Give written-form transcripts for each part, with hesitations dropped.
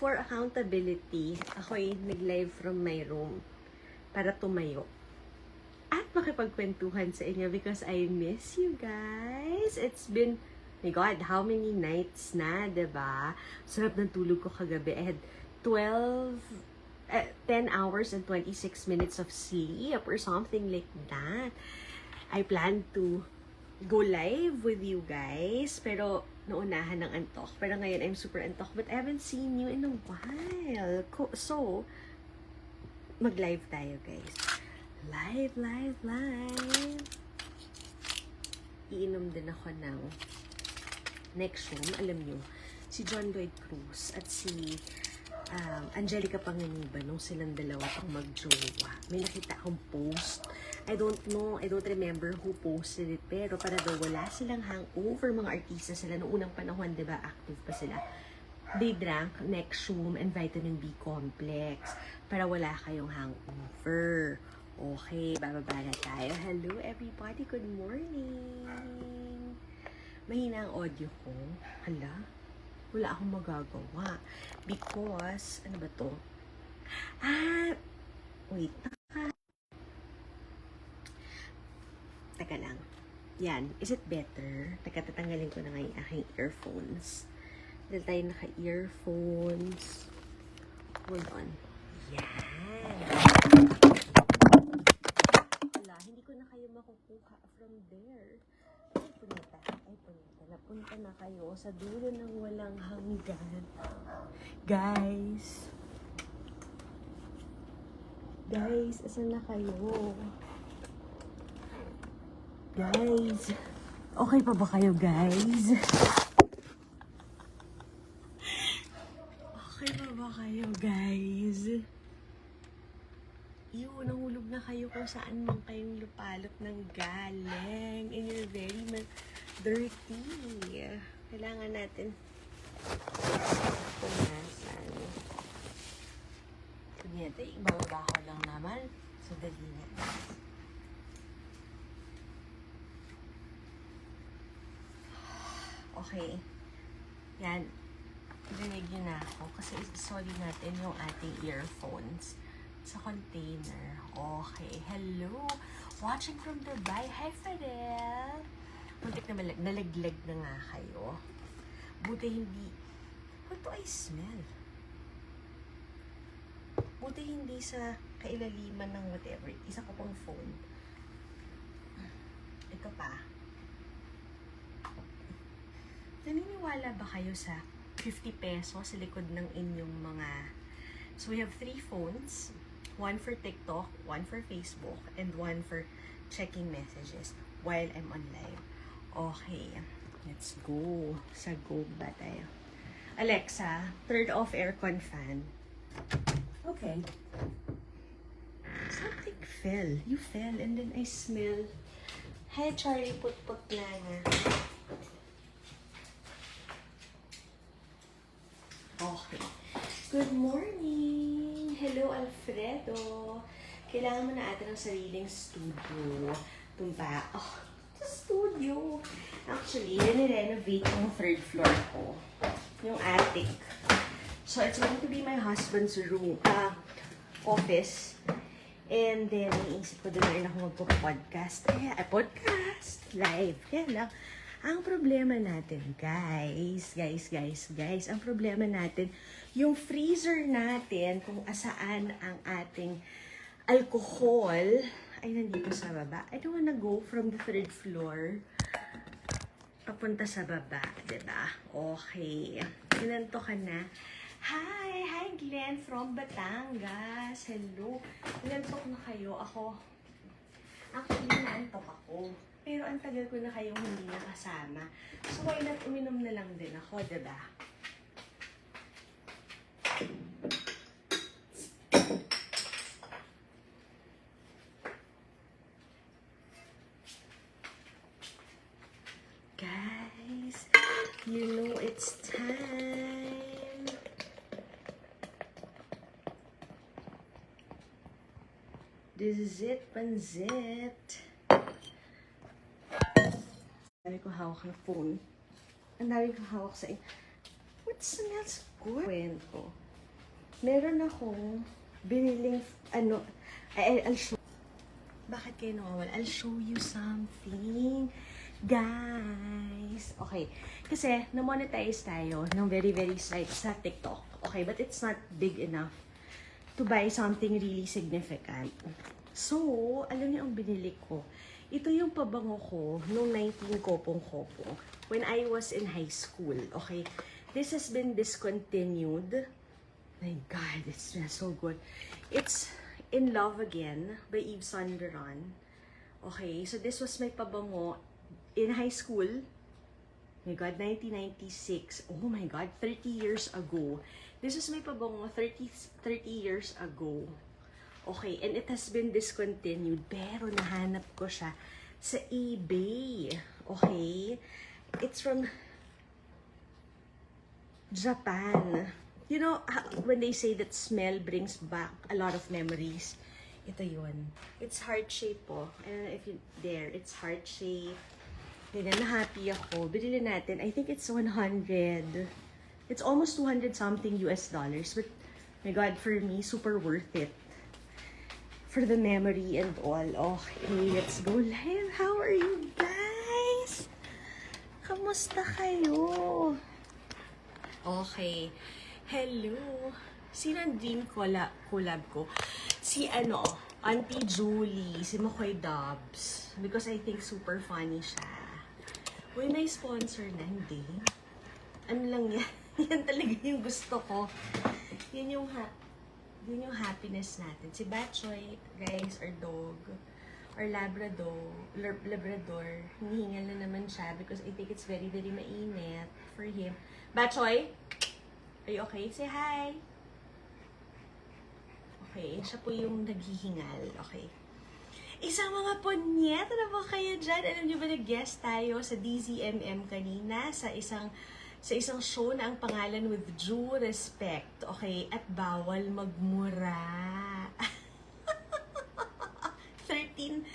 for accountability, ako'y nag-live from my room para tumayo at makipagkwentuhan sa inyo because I miss you guys. It's been, my God, how many nights na, diba? Sarap ng tulog ko kagabi. I had 10 hours and 26 minutes of sleep or something like that. I plan to go live with you guys, pero naunahan ng antok. Pero ngayon, I'm super antok, but I haven't seen you in a while. So, mag-live tayo, guys. Live. Iinom din ako ng next room. Alam nyo, si John Lloyd Cruz at si Angelica Panganiban, nung silang dalawa pang mag-jowa. May nakita akong post. I don't know, I don't remember who posted it, pero para daw wala silang hangover, mga artista sila. Noong unang panahon, diba, active pa sila. They drank Nexium and vitamin B complex para wala kayong hangover. Okay, bababa na tayo. Hello everybody, good morning. Mahina ang audio ko. Hala, wala akong magagawa. Because, ano ba to? Wait. Teka lang. Yan, is it better? Tatanggalin ko na nga yung aking earphones. Dahil tayo naka-earphones. Hold on. Yan. Wala, hindi ko na kayo makukuha from there. Ay, punita. Napunta na kayo sa dulo ng walang hanggan. Guys, asan na kayo? Guys, okay pa ba kayo, guys? Okay pa ba kayo, guys? Nahulog na kayo kung saan man kayong lupalot ng galing. And you're very dirty. Kailangan natin punasan. Kunyete, ibababa ko lang naman. So, dali na. Okay. Yan. Rinig nyo na ako kasi sorry natin yung ating earphones sa container. Okay. Hello. Watching from Dubai. Hi, Fidel. Muntik na nalaglag na nga kayo. Buti hindi. What do I smell? Buti hindi sa kailaliman ng whatever. Isa ko pang phone. Ito pa. Naniniwala ba kayo sa 50 pesos sa likod ng inyong mga... So, we have 3 phones. One for TikTok, one for Facebook, and one for checking messages while I'm on live. Okay, let's go. Sa go ba tayo? Alexa, turn off aircon fan. Okay. Something fell. You fell and then I smell. Hi, Charlie, put na nga. Okay. Good morning! Hello, Alfredo! Kailangan mo na atin ng sariling studio. Tumpa. Oh, sa studio! Actually, nire-renovate yung 3rd floor ko. Yung attic. So, it's going to be my husband's room, office. And then, iisip ko doon na rin ako magpo-podcast. Podcast! Live. Kaya lang. Ang problema natin, guys, ang problema natin, yung freezer natin, kung asaan ang ating alcohol, ay nandito sa baba. I don't wanna go from the 3rd floor papunta sa baba, diba? Okay. Inanto ka na. Hi Glenn from Batangas. Hello. Inantok na kayo. Ako, actually, naantok ako. Pero ang tagal ko na kayong hindi nakasama. So, why not uminom na lang din ako, diba? Guys, you know it's time. This is it, panzit. Ang dami ko hawak na phone. Ang dami ko hawak sa... What smells good? Kwento. meron akong biniling, I'll show. Bakit kayo nawawala? I'll show you something. Guys. Okay. Kasi, na-monetize tayo ng very, very slight sa TikTok. Okay, but it's not big enough to buy something really significant. So, alam niyo ang binili ko? Ito yung pabango ko nung 19 kopong-kopong when I was in high school. Okay? This has been discontinued. My God, it smells so good. It's In Love Again by Yves Saint Laurent. Okay, so this was my pabango in high school. My God, 1996. Oh my God, 30 years ago. This was my pabango 30 years ago. Okay, and it has been discontinued. Pero nahanap ko siya sa eBay. Okay? It's from Japan. You know, when they say that smell brings back a lot of memories, ito yun. It's heart-shaped po. I don't know if you dare. It's heart-shaped. Ganyan, na-happy ako. Binili natin. I think it's 100. It's almost 200 something US dollars. But, my God, for me, super worth it. For the memory and all. Okay, let's go live. How are you guys? Kamusta kayo? Okay. Hello. Sino ang dream collab ko? Si Auntie Julie, si Makoy Dubs. Because I think super funny siya. Uy, may sponsor na, hindi. Ano lang yan? Yan talaga yung gusto ko. Yan yung happiness natin. Si Batchoy, guys, or dog, or Labrador, hinihingal na naman siya because I think it's very, very mainit for him. Batchoy? Are you okay? Say hi! Okay, siya po yung naghihingal. Okay. Isang mga punyeta na ba kayo dyan? Alam niyo ba nag-guest tayo sa DZMM kanina sa isang show na ang pangalan With Due Respect. Okay, at bawal magmura. 13,000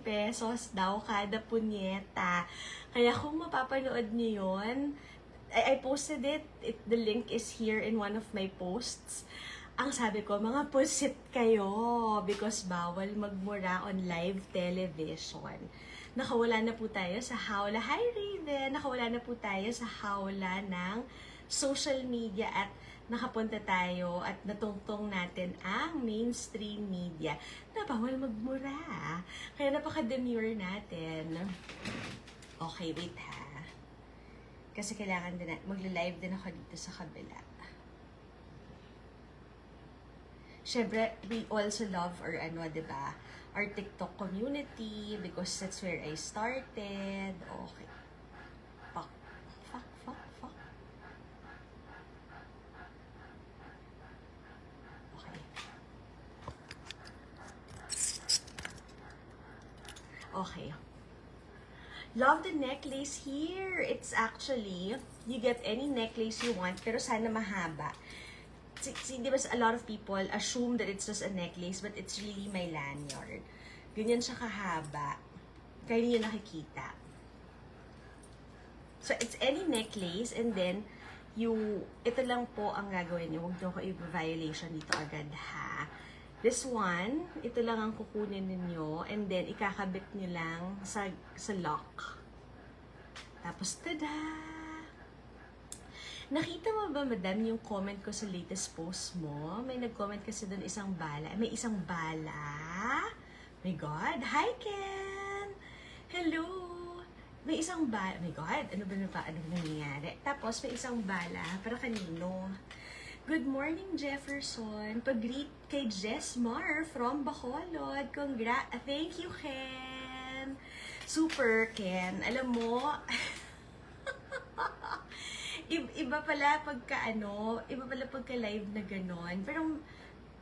pesos daw kada punyeta. Kaya kung mapapanood niyo yun, I posted it. The link is here in one of my posts. Ang sabi ko, mga pusit kayo because bawal magmura on live television. Nakawala na po tayo sa hawla. Hi Raven! Nakawala na po tayo sa hawla ng social media at nakapunta tayo at natungtong natin ang mainstream media na bawal magmura. Kaya napaka-demure natin. Okay, wait ha. Kasi kailangan din magla-live din ako dito sa kabila. Syempre, we also love diba? Our TikTok community because that's where I started. Okay. Fuck. Okay. Okay. Love the necklace here. It's actually, you get any necklace you want, pero sana mahaba. See, di ba, a lot of people assume that it's just a necklace, but it's really my lanyard. Ganyan siya kahaba. Kaya niyo nakikita. So, it's any necklace, and then, ito lang po ang gagawin niyo. Huwag niyo ko i-violation dito agad, ha? This one, ito lang ang kukunin ninyo, and then, ikakabit niyo lang sa lock. Tapos, tada! Nakita mo ba, madam, yung comment ko sa latest post mo? May nag-comment kasi doon isang bala. May isang bala? My God! Hi, Ken! Hello! May isang bala. My God! Ano ba nangyayari? Tapos, may isang bala. Para kanino? Good morning, Jefferson. Pag-greet kay Jess Mar from Bacolod. Thank you, Ken. Super, Ken. Alam mo, iba pala pagka live na ganon. Pero,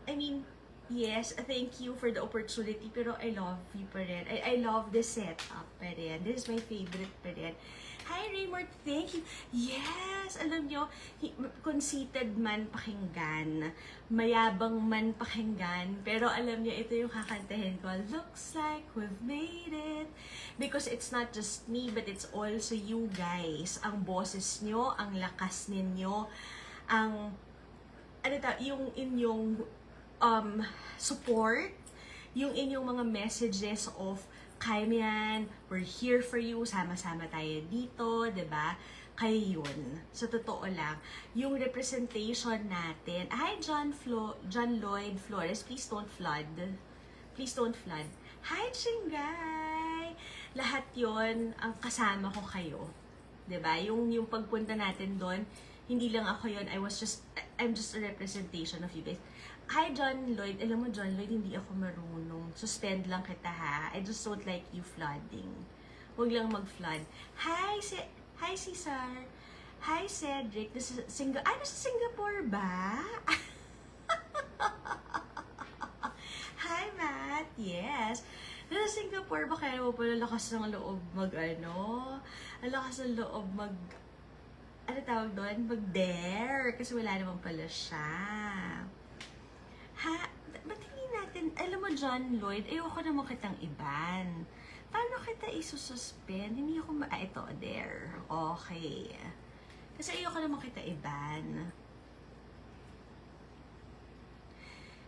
I mean, yes, thank you for the opportunity, pero I love you pa rin. I love the setup pa rin. This is my favorite pa rin. Hi, Raymond, thank you. Yes, alam nyo, conceited man pakinggan, mayabang man pakinggan, pero alam nyo, ito yung kakantahin ko, looks like we've made it. Because it's not just me, but it's also you guys. Ang boses nyo, ang lakas ninyo, ang yung inyong support, yung inyong mga messages of, kaya mo yan, we're here for you, sama-sama tayo dito, 'di ba? Kayo yun. Sa totoo lang, yung representation natin, hi John Lloyd Flores, please don't flood. Please don't flood. Hi Chingay! Lahat yon ang kasama ko kayo. 'Di ba? Yung pagpunta natin doon, hindi lang ako yon. I'm just a representation of you guys. Hi John Lloyd. Alam mo John Lloyd, hindi ako marunong. Suspend lang kita ha. I just don't like you flooding. Huwag lang mag-flood. Hi Cesar. Hi Cedric. Nasa Singapore ba? Hi Matt. Yes. Nasa Singapore ba, kaya mo pala lakas ng loob ang lakas ng loob ano tawag doon? Mag-dare. Kasi wala naman pala siya. Ba't hindi natin, alam mo John Lloyd, ayoko naman kitang iban. Paano kita isususpend? Hindi ako ito, there. Okay. Kasi ayoko naman kita iban.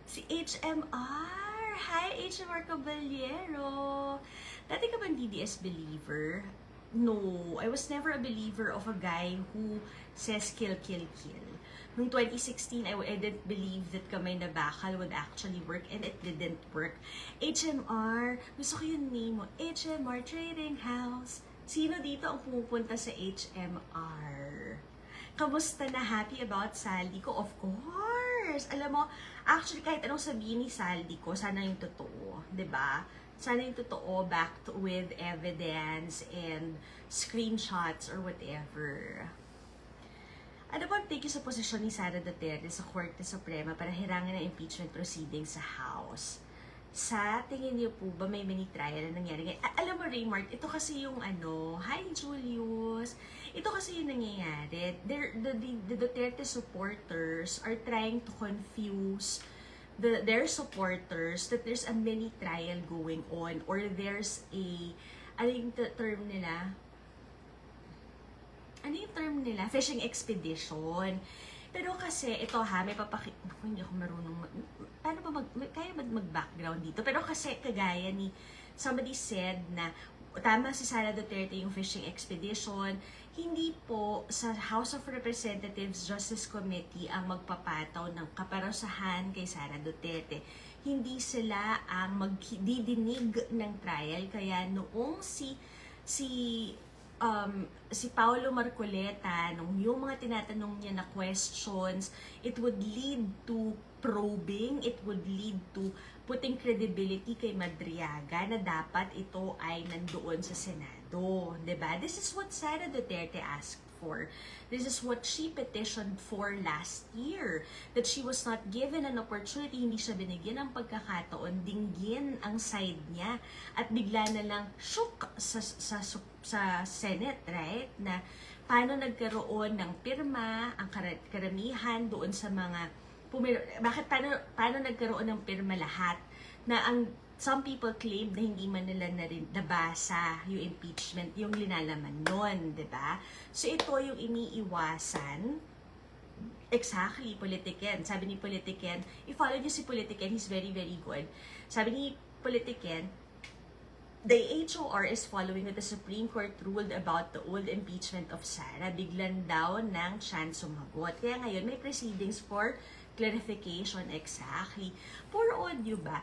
Si HMR! Hi, HMR Caballero! Dati ka bang DDS believer? No, I was never a believer of a guy who says kill, kill, kill. Noong 2016, I didn't believe that kamay na bakal would actually work, and it didn't work. HMR, gusto ko yung name mo, HMR Trading House. Sino dito ang pumupunta sa HMR? Kamusta na? Happy about saldi ko? Of course! Alam mo, actually kahit anong sabihin ni saldi ko, sana yung totoo, 'di ba? Sana yung totoo, backed with evidence and screenshots or whatever. Ano ba ang take sa posisyon ni Sara Duterte sa Korte Suprema para hirangan ang impeachment proceedings sa House? Sa tingin niyo po ba may mini trial na nangyari? Alam mo Raymart, ito kasi yung hi Julius, ito kasi yung nangyayari. The Duterte supporters are trying to confuse their supporters that there's a mini trial going on, or there's a, ano yung term nila? Ano yung term nila? Fishing expedition. Pero kasi, ito may hindi ako marunong, paano ba kaya mag-background dito? Pero kasi, kagaya ni, somebody said na, tama si Sara Duterte yung fishing expedition, hindi po sa House of Representatives Justice Committee ang magpapataw ng kaparusahan kay Sara Duterte. Hindi sila ang magdidinig ng trial, kaya noong si Paolo Marcoleta, nung yung mga tinatanong niya na questions, it would lead to probing, it would lead to putting credibility kay Madriaga na dapat ito ay nandoon sa Senado. Diba? This is what Sara Duterte asked for. This is what she petitioned for last year. That she was not given an opportunity, hindi siya binigyan ng pagkakataon, dinggin ang side niya, at bigla na lang shook sa Senate, right? Na paano nagkaroon ng pirma, ang karamihan doon sa mga paano nagkaroon ng pirma lahat, na some people claim na hindi man nila nabasa yung impeachment, yung linalaman nun, diba? So ito yung iniiwasan. Exactly, Politiken. Sabi ni Politiken, i-follow niyo si Politiken, he's very, very good. Sabi ni Politiken, the HOR is following what the Supreme Court ruled about the old impeachment of Sara. Biglan daw ng chance sumagot. Kaya ngayon, may proceedings for clarification. Exactly. For audio ba?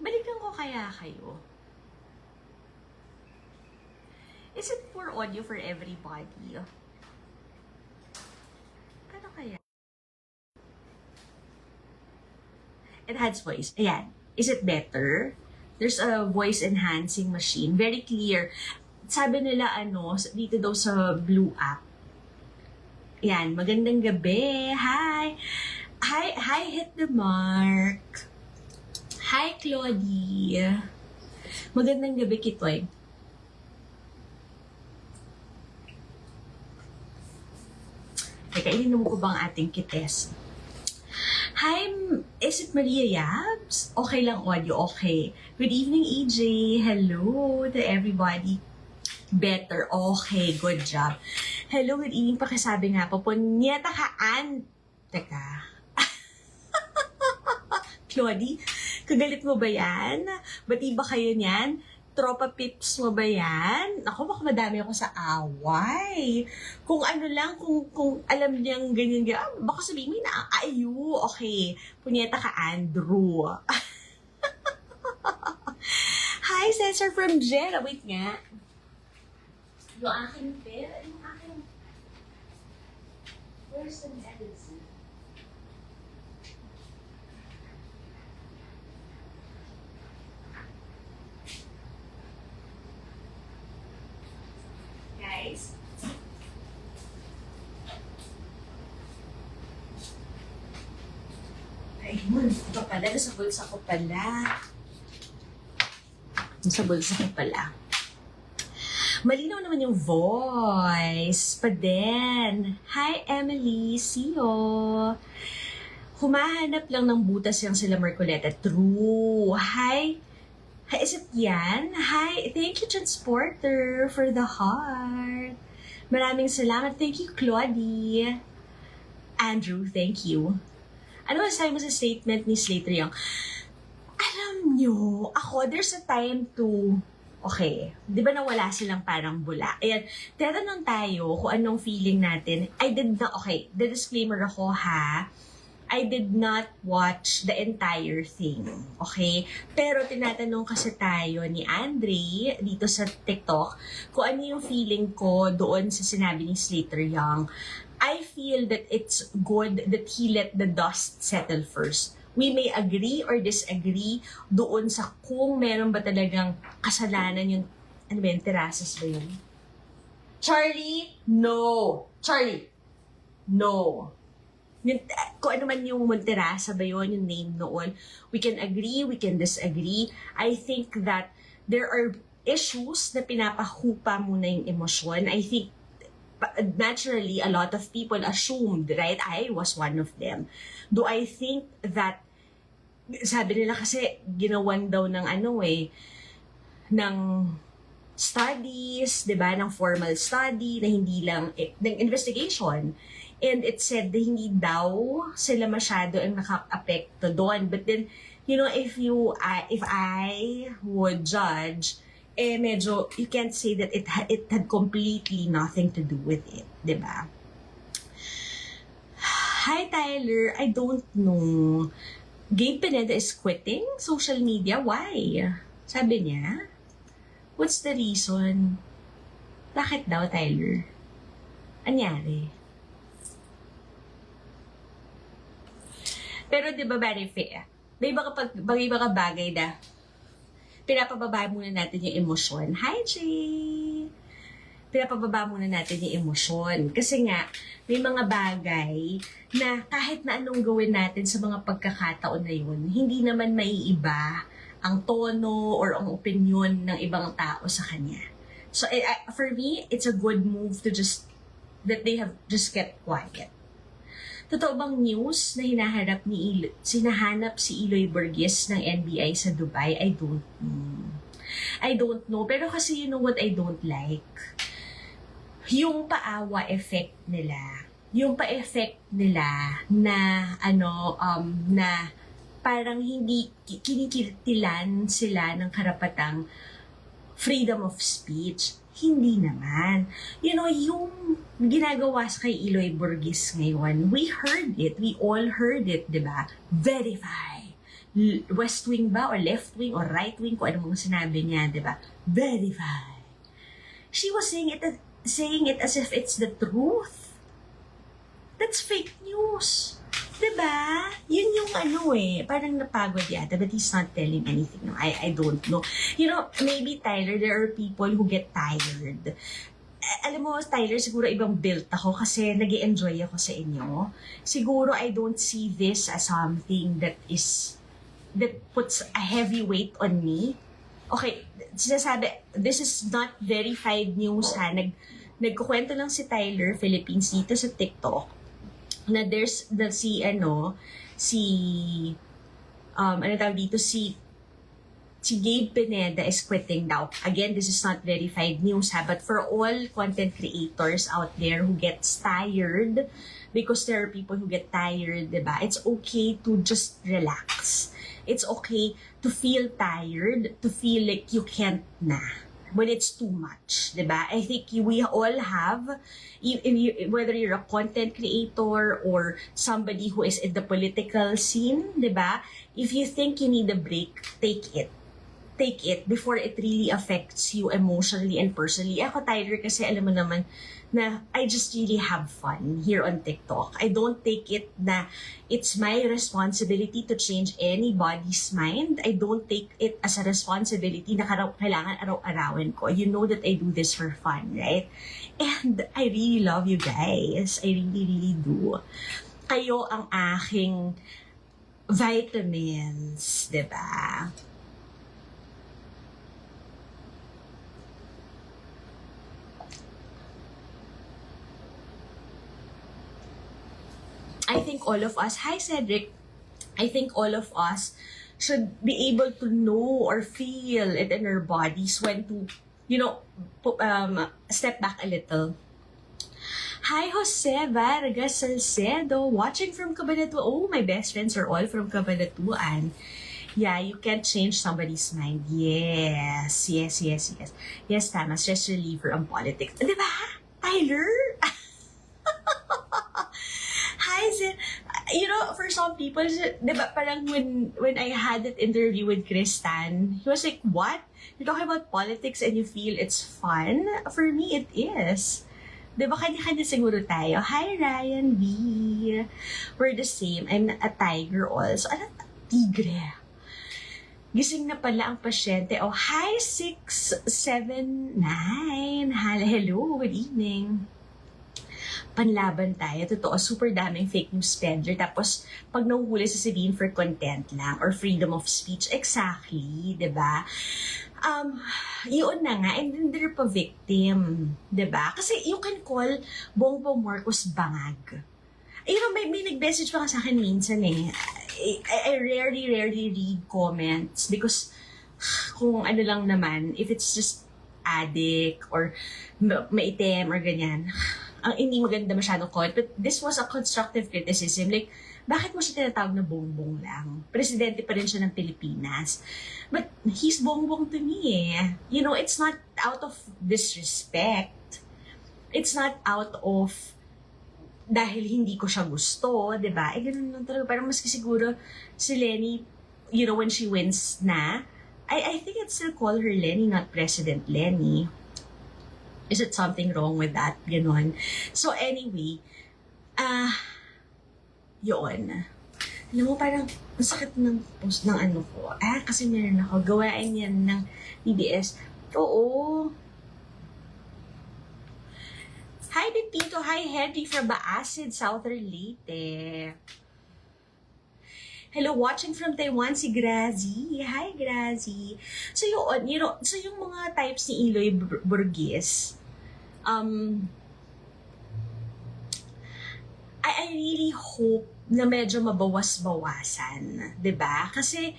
Balikan ko kaya kayo. Is it for audio for everybody? Ano kaya? It has voice. Ayan. Is it better? There's a voice enhancing machine. Very clear. Sabi nila dito daw sa Blue app. Ayan, magandang gabi. Hi, hit the mark. Hi, Claudie. Magandang gabi, Kitoy. Teka, ininom ko bang ating kites? Hi, is it Maria Yabs? Okay lang audio, okay. Good evening, EJ. Hello to everybody. Better, okay, good job. Hello, good evening, pakisabi nga po. Punyeta kaan. Teka. Claudie, kagalit mo ba yan? Bati ba kayo niyan? Tropa pips mo ba yan? Ako, baka madami ako sa away. Kung ano lang, kung alam niyang ganyan, baka sabihin mo na, ayu, okay. Punyeta ka, Andrew. Hi, Cesar from Jeddah. Wait nga. Yung aking pera, yung aking... Where's the medicine? Guys. Ayun, ito pala. Nasa bulsa ko pala. Nasa bulsa ko pala. Malinaw naman yung voice pa din. Hi, Emily. See you. Humahanap lang ng butas yung sila Marcoleta. True. Hi. Hi, is it yan? Hi. Thank you, Transporter, for the heart. Maraming salamat. Thank you, Claudie. Andrew, thank you. Ano masasabi mo sa statement ni Slater Young? Alam nyo, ako, there's a time to... Okay, di ba nawala silang parang bula? Ayan, tatanong tayo kung anong feeling natin. Okay, the disclaimer ako ha, I did not watch the entire thing, okay? Pero tinatanong kasi tayo ni Andre dito sa TikTok kung ano yung feeling ko doon sa sinabi ni Slater Young. I feel that it's good that he let the dust settle first. We may agree or disagree doon sa kung meron ba talagang kasalanan yung, ano ba yun, terasas ba yun? Charlie? No! Charlie? No! Yung, kung ano man yung Monterasa ba yun, yung name noon, we can agree, we can disagree. I think that there are issues na pinapahupa muna yung emosyon. I think naturally, a lot of people assumed, right? I was one of them. Do I think that, sabi nila kasi, ginawan daw ng ng studies, di ba? Ng formal study, na hindi lang, ng investigation. And it said na hindi daw sila masyado ang naka-apekto doon. But then, you know, if I would judge, medyo, you can't say that it had completely nothing to do with it, di ba? Hi, Tyler. I don't know. Gabe Pineda is quitting social media. Why? Sabi niya. What's the reason? Bakit daw, Tyler? Anyari? Pero di ba very fair? May baka bagay na pinapababa muna natin yung emosyon. Hi, Jay! Pinapababa muna natin yung emosyon. Kasi nga, may mga bagay na kahit na anong gawin natin sa mga pagkakataon na yun, hindi naman maiiba ang tono or ang opinion ng ibang tao sa kanya. So, for me, it's a good move to that they have just kept quiet. Totoo bang news na sinahanap si Eloy Burgess ng NBI sa Dubai? I don't know. Pero kasi you know what I don't like? Yung paawa effect nila. Yung pa-effect nila na na parang hindi kinikirtilan sila ng karapatang freedom of speech. Hindi naman. You know, yung ginagawa sa kay Eloy Burgess ngayon, we heard it. We all heard it, di ba? Verify. West wing ba? Or left wing? Or right wing? Kung ano mga sinabi niya, di ba? Verify. She was saying it as if it's the truth. That's fake news. Diba? Yun yung parang napagod yata, but he's not telling anything. No, I don't know. You know, maybe, Tyler, there are people who get tired. Alam mo, Tyler, siguro ibang built ako kasi nag-i-enjoy ako sa inyo. Siguro I don't see this as something that puts a heavy weight on me. Okay, sinasabi, this is not verified news ha. Nagkukwento lang si Tyler Philippines dito sa TikTok na there's si Gabe Pineda is quitting daw. Again, this is not verified news ha, but for all content creators out there who gets tired, because there are people who get tired, diba? It's okay to just relax. It's okay to feel tired, to feel like you can't na when it's too much, diba? I think we all have, whether you're a content creator or somebody who is in the political scene, diba? If you think you need a break, take it. Take it before it really affects you emotionally and personally. Ako, Tyler, kasi alam mo naman na I just really have fun here on TikTok. I don't take it na it's my responsibility to change anybody's mind. I don't take it as a responsibility na kailangan araw-arawin ko. You know that I do this for fun, right? And I really love you guys. I really, really do. Kayo ang aking vitamins, diba? I think all of us, hi Cedric, I think all of us should be able to know or feel it in our bodies when to, step back a little. Hi Jose Vargas Salcedo, watching from Cabanatuan. Oh, my best friends are all from Cabanatuan. Yeah, you can't change somebody's mind. Yes. Yes, tama, stress reliever ang politics. Diba, Tyler? Hi, Zen. For some people, diba, parang when I had that interview with Chris Tan, he was like, what? You're talking about politics and you feel it's fun? For me, it is. Diba, kanya-kanya siguro tayo. Hi, Ryan B. We're the same. I'm a tiger also. Ano? Tigre. Gising na pala ang pasyente. Oh, hi, 679. Hello, good evening. Panlaban tayo. Totoo, super daming fake news spender. Tapos, pag nahuhuli sasabihin for content lang or freedom of speech, exactly, diba? Yun na nga, and then they're pa victim, diba? Kasi you can call Bongbong Marcos bangag. May nag-message pa ka sa akin minsan eh. I rarely read comments because kung ano lang naman, if it's just addict or maitim or ganyan, ang hindi maganda masyadong comment. But this was a constructive criticism. Like, bakit mo siya tinatawag na bongbong lang? Presidente pa rin siya ng Pilipinas. But he's bongbong to me eh. It's not out of disrespect. It's not out of dahil hindi ko siya gusto, diba? Ganun lang talaga. Parang maski siguro si Lenny, when she wins na, I think I'd still call her Lenny, not President Lenny. Is it something wrong with that? Ganon. So anyway, yun. Alam mo, parang masakit ng post ng ano ko. Kasi meron ako. Gawain yan ng DBS. Oo. Hi, Pepito. Hi, Henry from Baasid, Southern Leyte. Hello, watching from Taiwan, si Grazi. Hi, Grazi. So yun, so yung mga types ni Eloy Burgess, I really hope na medyo mabawas-bawasan, 'di ba? Kasi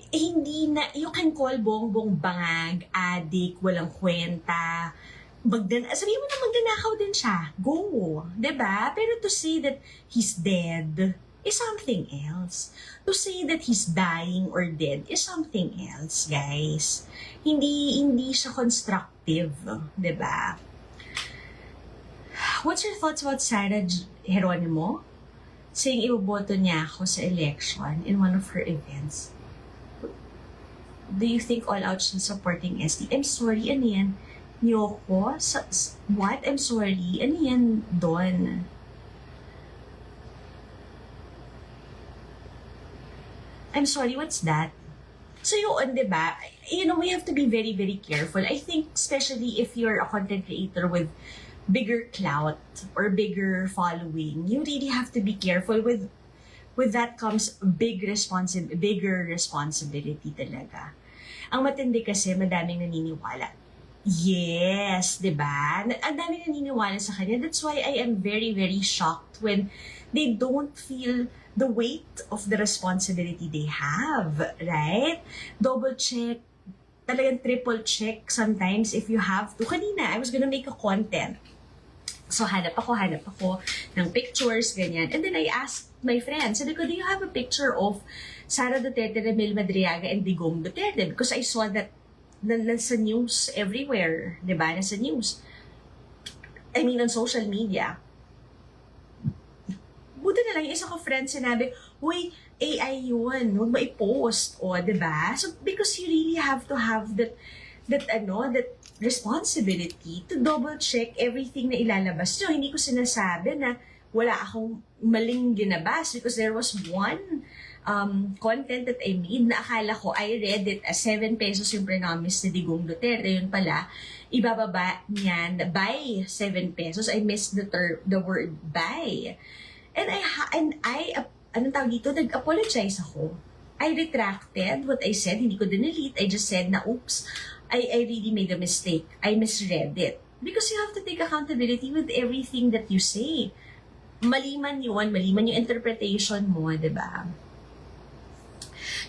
hindi na, you can call Bongbong bangag, adik, walang kwenta, sabihin mo na magnanakaw din siya, go, 'di ba? Pero to say that he's dead is something else. To say that he's dying or dead is something else, guys. Hindi siya constructive, 'di ba? What's your thoughts about Sarah Geronimo saying iboboto niya ako sa election in one of her events? Do you think all out siya supporting SD? I'm sorry, ano yan? Niyoko? What? I'm sorry. Ano yan doon? I'm sorry, what's that? So yun, diba? We have to be very, very careful. I think especially if you're a content creator with bigger clout or bigger following, you really have to be careful. With that comes bigger responsibility talaga. Ang matindi kasi, madaming naniniwala. Yes, diba? Ang daming naniniwala sa kanya. That's why I am very, very shocked when they don't feel the weight of the responsibility they have, right? Double check, talagang triple check sometimes if you have to. Kanina, I was gonna make a content So, hanap ako ng pictures, ganyan. And then I asked my friends, sabi ko, do you have a picture of Sara Duterte, Ramil Madriaga, and Digong Duterte? Because I saw that nasa news everywhere, di ba? Nasa news. I mean, on social media. Buti na lang, yung isa ko friend sinabi, uy, AI yun, huwag mo i-post, o, di ba? So, because you really have to have that responsibility to double check everything na ilalabas nyo. Hindi ko sinasabi na wala akong maling ginabas because there was one content that I made na akala ko I read it as 7 pesos yung promise ni Digong Duterte. Yun pala, ibababa niyan by 7 pesos. I missed the word by. And I anong tawag dito? Nag-apologize ako. I retracted what I said. Hindi ko dinelete. I just said na, oops, I really made a mistake. I misread it. Because you have to take accountability with everything that you say. Maliman yung interpretation mo, di ba?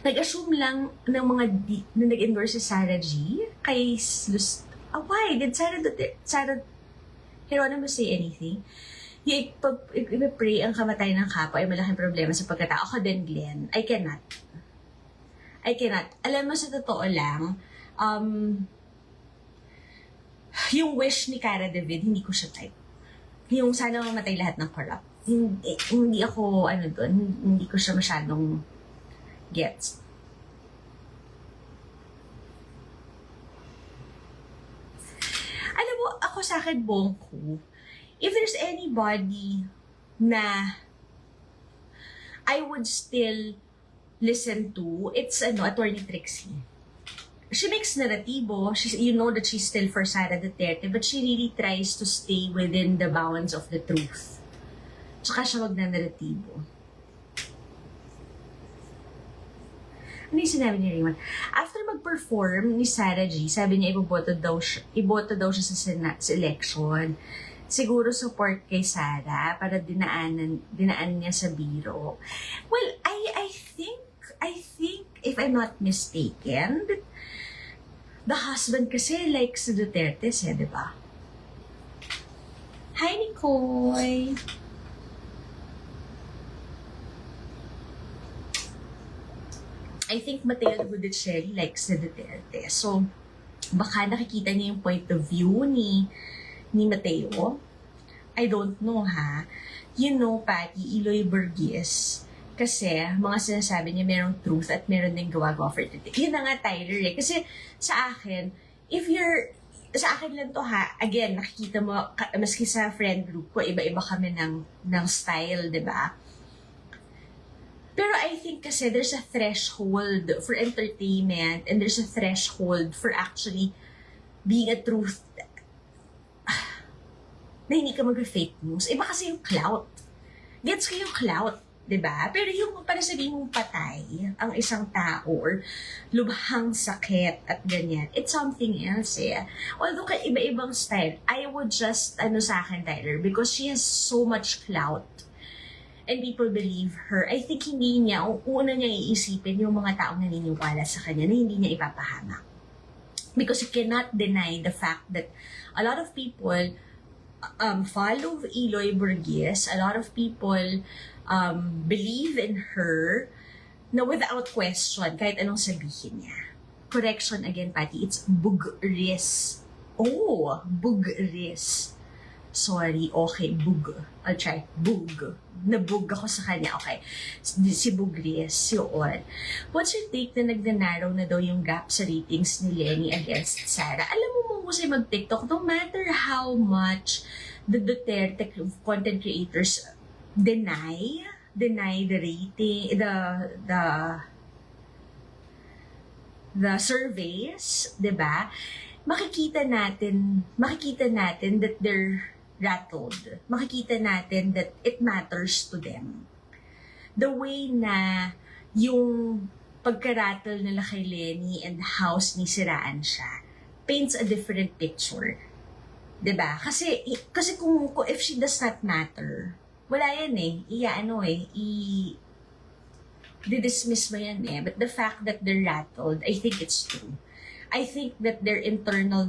Nag-assume lang ng mga na nag-endorse si Sarah G. Kay why? Did Sarah Geronimo say anything? Yung ipag-pray ang kamatay ng kapwa ay malaking problema sa pagkatao. Ako din, Glenn. I cannot. Alam mo, sa totoo lang, yung wish ni Cara David, hindi ko siya type. Yung sana mamatay lahat ng corrupt. Hindi ako, hindi ko siya masyadong gets. Alam mo, ako sa akin, bongko, if there's anybody na I would still listen to, it's Attorney Trixie. She makes narratibo. You know that she's still for Sara Duterte, but she really tries to stay within the bounds of the truth. Tsaka siya wag na narratibo. Ano yung sinabi ni Raymond? After mag-perform ni Sarah G, sabi niya iboto daw siya sa election. Siguro support kay Sara para dinaan niya sa biro. Well, I think if I'm not mistaken, the husband kasi likes the Dutertes, di ba? Hi, Nicole! I think Mateo Gudichelli likes the Duterte. So, baka nakikita niya yung point of view ni Mateo. I don't know, ha? You know, Patty, Eloy Burgess, kasi mga sinasabi niya merong truth at meron din gawa-gawa for it. Yun na nga, Tyler, eh. Kasi sa akin, sa akin lang to, ha, again, nakikita mo, maski sa friend group ko, iba-iba kami ng style, di ba? Pero I think kasi there's a threshold for entertainment and there's a threshold for actually being a truth na hindi ka mag-fake news. Iba kasi yung clout. Gets ko yung clout, diba? Pero yung para sabihin mong patay ang isang tao or lubhang sakit at ganyan, it's something else eh. Although iba-ibang style, I would just, sa akin, Tyler, because she has so much clout and people believe her, I think una niya iisipin yung mga taong naniniwala sa kanya na hindi niya ipapahamak. Because you cannot deny the fact that a lot of people follow Eloy Burgess, a lot of people believe in her na without question, kahit anong sabihin niya. Correction again, Patty, it's Bugris. Oh, Bugris. Sorry, okay, Bug. I'll try, Bug. Nabug ako sa kanya, okay. Si Bugris, yun. What's your take na nagnanaraw na daw yung gap sa ratings ni Lenny against Sara? Alam mo kasi mag-TikTok, no matter how much the Duterte content creators deny the rating, the surveys, 'di ba? Makikita natin that they're rattled. Makikita natin that it matters to them. The way na yung pagka-rattle nila kay Lenny and house ni siraan siya paints a different picture. 'Di ba? Kasi kung if she does not matter, wala yan eh. Di-dismiss mo yan eh. But the fact that they're rattled, I think it's true. I think that their internal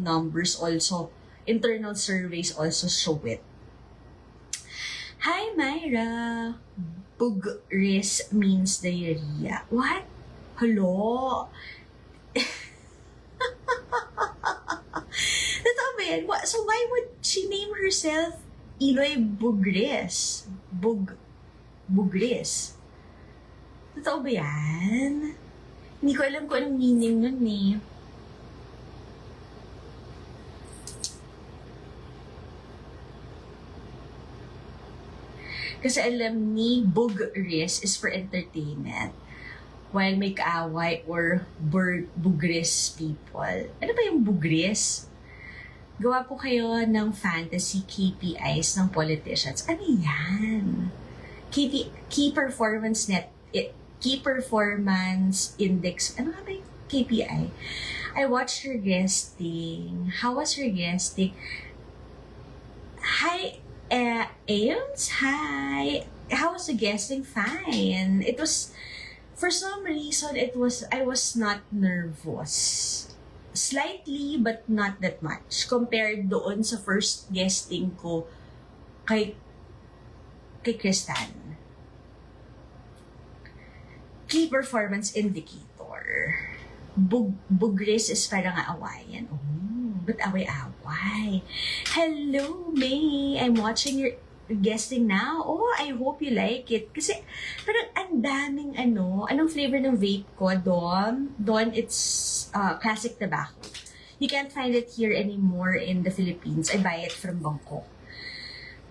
surveys also show it. Hi, Myra. Bugris means diarrhea. What? Hello? Totoo ba yan? So why would she name herself Iloy Bugris? Bugris. Totoo ba yan? Hindi ko alam kung anong meaning nun eh. Kasi alam ni Bugris is for entertainment. While may kaaway or bugris people. Ano ba yung bugris? Gawa po kayo ng fantasy KPIs ng politicians. Ano yan? Key Performance Key Performance Index. Ano nga ba yung KPI? I watched her guesting. How was her guesting? Hi, Aeons. Hi. How was the guesting? Fine. It was, for some reason, I was not nervous. Slightly, but not that much. Compared doon sa first guesting ko kay Kristan. Key Performance Indicator. Bugris is parang aawayan. Oh, ba't away-away? Hello, May! I'm watching your guesting now. Oh, I hope you like it. Kasi parang ang daming anong flavor ng vape ko, Don, it's classic tobacco. You can't find it here anymore in the Philippines. I buy it from Bangkok.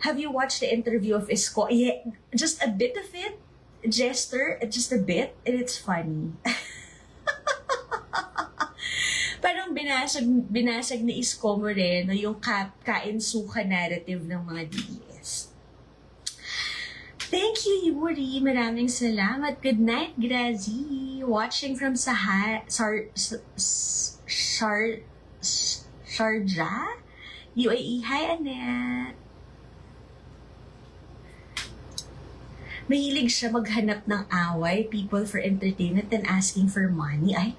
Have you watched the interview of Isko? Yeah, just a bit of it. Jester, just a bit, and it's funny. Parang binasag ni Isko Moreno yung kain-suka narrative ng mga DDS. Thank you, Yuri. Maraming salamat. Good night, Grazi. Watching from Sharjah, UAE. Hi, Annette. Mahilig siya maghanap ng away, people for entertainment and asking for money. Ay,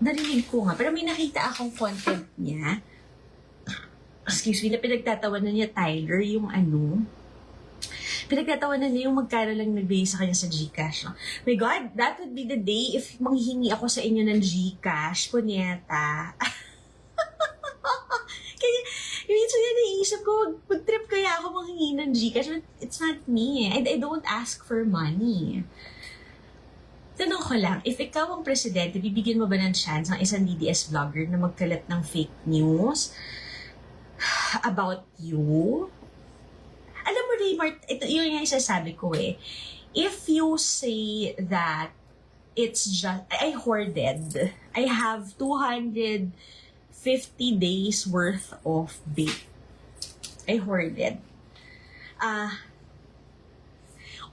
narinig ko nga. Pero may nakita akong content niya. Excuse me, na pinagtatawanan niya Tyler, yung pinagtatawanan niya yung magkano lang nagbigay sa kanya sa GCash. No? My God, that would be the day if manghihingi ako sa inyo ng GCash, punyeta. Kaya, minsan yan naiisip ko, mag-trip kaya ako manghingi ng GCash, but it's not me. And I don't ask for money. Tanong ko lang, if ikaw ang presidente, bibigyan mo ba ng chance ang isang DDS vlogger na magkalat ng fake news about you? Alam mo, Raymart, ito yun yung isasabi ko eh. If you say that it's just, I hoarded. I have 250 days worth of vape. I hoarded.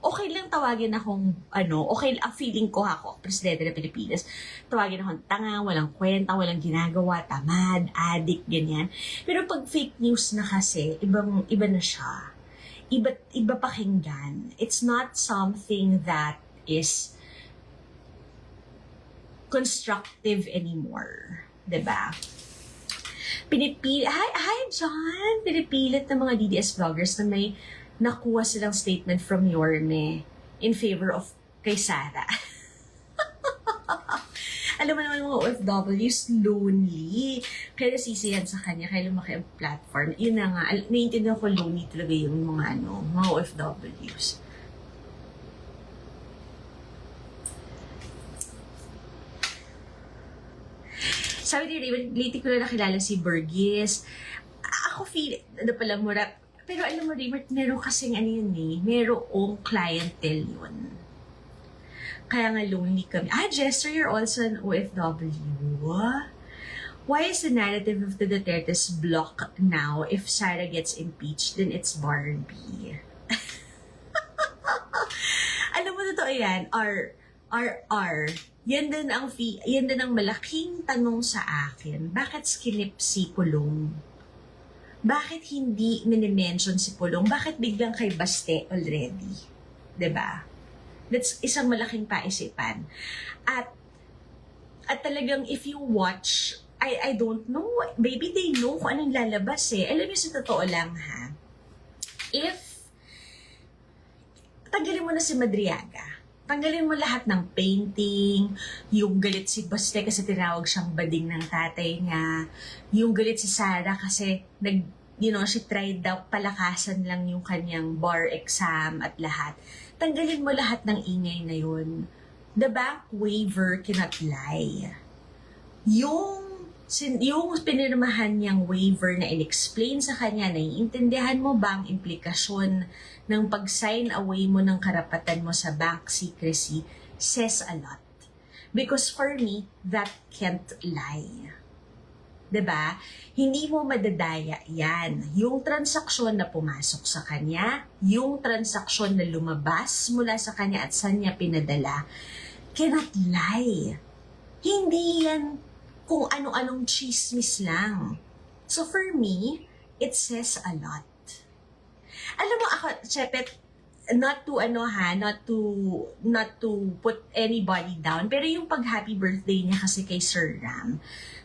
Okay lang tawagin akong, okay lang, feeling ko ako, presidente ng Pilipinas, tawagin akong tanga, walang kwenta, walang ginagawa, tamad, addict, ganyan. Pero pag fake news na kasi, iba na siya. Iba pakinggan. It's not something that is constructive anymore. Diba? Hi John! Pinipilit ng mga DDS vloggers na may nakuha silang statement from Yorme in favor of kay Sara. Alam mo naman mga OFWs, lonely. Kaya nasisiyan sa kanya, kaya lumaki ang platform. Yun na nga, naiintindihan ko lonely talaga yung mga OFWs. Sabi ni Raven, lately ko na nakilala si Burgess. Ako pero alam mo, Raymart, meron kasing merong clientele yun. Kaya nga lonely kami. Jester, you're also an OFW. Why is the narrative of the Dutertes blocked now? If Sara gets impeached, then it's Barbie. Alam mo, totoo yan. Yan din ang malaking tanong sa akin. Bakit skinip si Pulong? Bakit hindi minimension si Pulong? Bakit biglang kay Baste already? 'Di ba? That's isang malaking paisipan. At talagang if you watch, I don't know, maybe they know kung anong lalabas eh. Alam niyo sa totoo lang ha, if tanggalin mo na si Madriaga. Tanggalin mo lahat ng painting, yung galit si Baste kasi tinawag siyang bading ng tatay niya, yung galit si Sarah kasi she tried daw palakasan lang yung kanyang bar exam at lahat. Tanggalin mo lahat ng ingay na yun. The bank waiver cannot lie. Yung pinirmahan niyang waiver na in-explain sa kanya, naiintindihan mo ba ang implikasyon ng pag-sign away mo ng karapatan mo sa bank secrecy, says a lot. Because for me, that can't lie. 'Di ba? Hindi mo madadaya yan. Yung transaksyon na pumasok sa kanya, yung transaksyon na lumabas mula sa kanya at saan niya pinadala, cannot lie. Hindi yan kung ano-anong chismis lang. So for me, it says a lot. Alam mo ako, Chepet, not to put anybody down, pero yung pag-happy birthday niya kasi kay Sir Ram,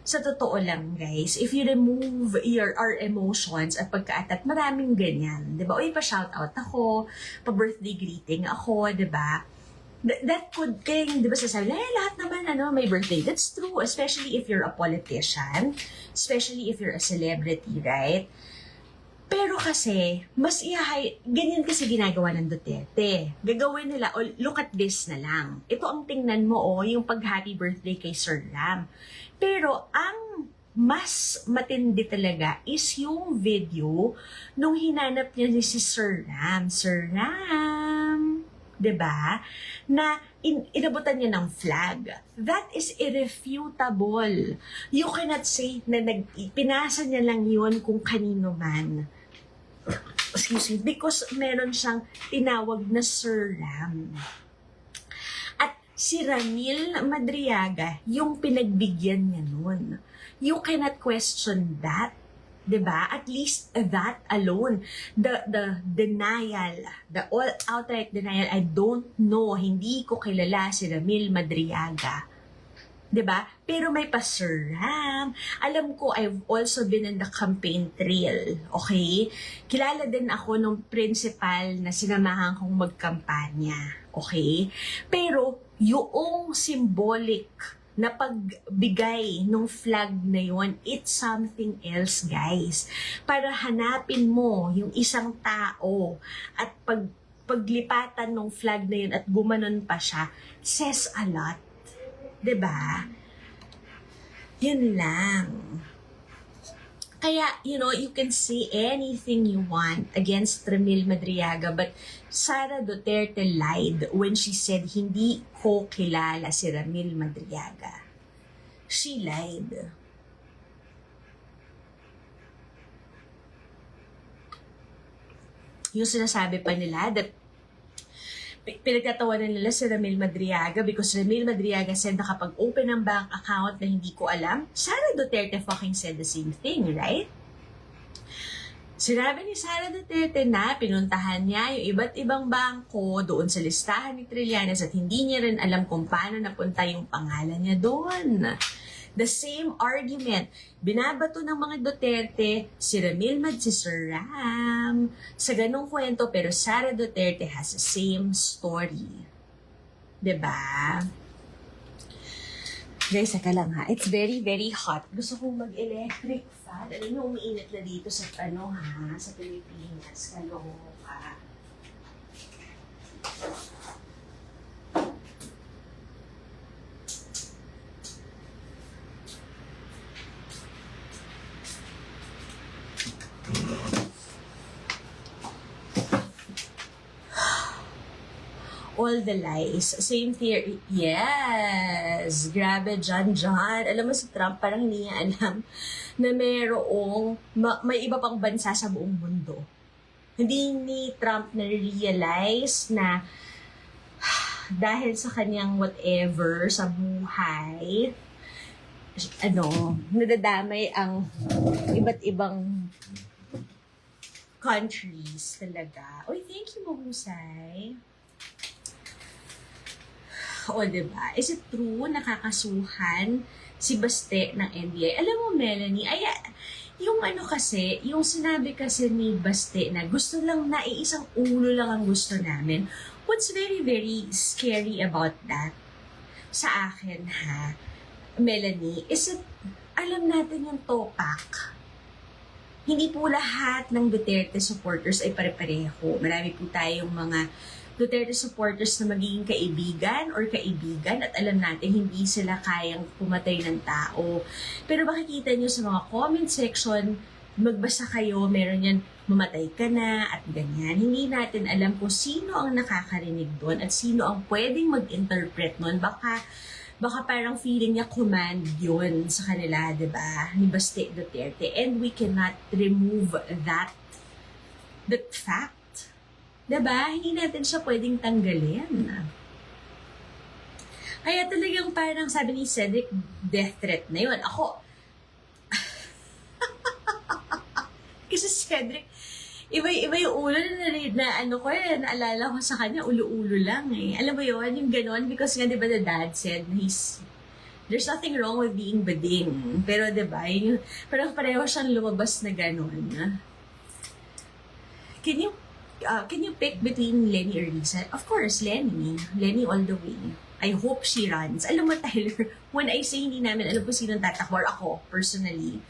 sa totoo lang guys, if you remove our emotions at pagkaatat, maraming ganyan. Diba? Uy, pa-shoutout ako, pa-birthday greeting ako, diba? That could thing, di ba sasabi, lahat naman may birthday. That's true, especially if you're a politician, especially if you're a celebrity, right? Pero kasi, ganyan kasi ginagawa ng Duterte. Gagawin nila, look at this na lang. Ito ang tingnan mo, yung pag-happy birthday kay Sir Ram. Pero ang mas matindi talaga is yung video nung hinanap niya si Sir Ram. Sir Ram, 'di ba? Na inabutan niya ng flag. That is irrefutable. You cannot say na pinasa niya lang yun kung kanino man. Excuse me, because meron siyang tinawag na Sir Ram. At si Ramil Madriaga, yung pinagbigyan niya nun. You cannot question that. 'Di ba? At least that alone, the denial, the all outright denial, I don't know, hindi ko kilala si Ramil Madriaga. 'Di ba? Pero may pa-Sir Ram. Alam ko, I've also been in the campaign trail, okay? Kilala din ako nung principal na sinamahan kong magkampanya, okay? Pero yung symbolic na pagbigay ng flag na yon, it's something else, guys. Para hanapin mo yung isang tao at paglipatan ng flag na yun at gumanon pa siya, says a lot. 'Di ba? Yun lang. Kaya, you can say anything you want against Ramil Madriaga, but Sara Duterte lied when she said hindi ko kilala si Ramil Madriaga. She lied. Yung sinasabi pa nila that pinagtatawanan nila si Ramil Madriaga because Ramil Madriaga said na kapag open ng bank account na hindi ko alam, Sara Duterte fucking said the same thing, right? Sinabi ni Sara Duterte na pinuntahan niya yung iba't ibang bangko doon sa listahan ni Trillanes at hindi niya rin alam kung paano napunta yung pangalan niya doon. The same argument. Binabato ng mga Duterte, si Ramil si Sir Ram, sa ganong kwento, pero Sara Duterte has the same story. 'Di ba? Guys, saka lang ha. It's very, very hot. Gusto kong mag-electric fan. Alam niyo, umiinit na dito sa sa Pilipinas. Kaloka. All the lies. Same theory. Yes! Grabe, John. Alam mo si Trump, parang hindi niya alam na may iba pang bansa sa buong mundo. Hindi ni Trump na-realize na dahil sa kanyang whatever sa buhay, nadadamay ang iba't ibang countries talaga. Uy, thank you, Mahusay. O, diba? Is it true nakakasuhan si Baste ng NBI? Alam mo, Melanie, yung yung sinabi kasi ni Baste na gusto lang na iisang ulo lang ang gusto namin. What's very, very scary about that, sa akin ha, Melanie, is that alam natin yung topak. Hindi po lahat ng Duterte supporters ay pare-pareho. Marami po tayong mga Duterte supporters na magiging kaibigan or kaibigan at alam natin hindi sila kayang pumatay ng tao. Pero makikita nyo sa mga comment section, magbasa kayo, meron yan, mamatay ka na at ganyan. Hindi natin alam kung sino ang nakakarinig doon at sino ang pwedeng mag-interpret nun. Baka parang feeling niya command yun sa kanila, diba? Ni Baste Duterte. And we cannot remove that fact. Diba? Hindi natin siya pwedeng tanggalin. Kaya talagang parang sabi ni Cedric, death threat na yun. Ako, kasi Cedric, iba yung ulo na ano ko naalala ko sa kanya, ulo-ulo lang eh. Alam mo yun, yung ganon, because nga diba the dad said, there's nothing wrong with being bading. Pero diba, yung, parang pareho siyang lumabas na ganon. Can you pick between Lenny or Risa? Of course, Lenny. Lenny all the way. I hope she runs. Alam mo, Tyler, when I say hindi namin alam kung sino tatakbo, or ako, personally,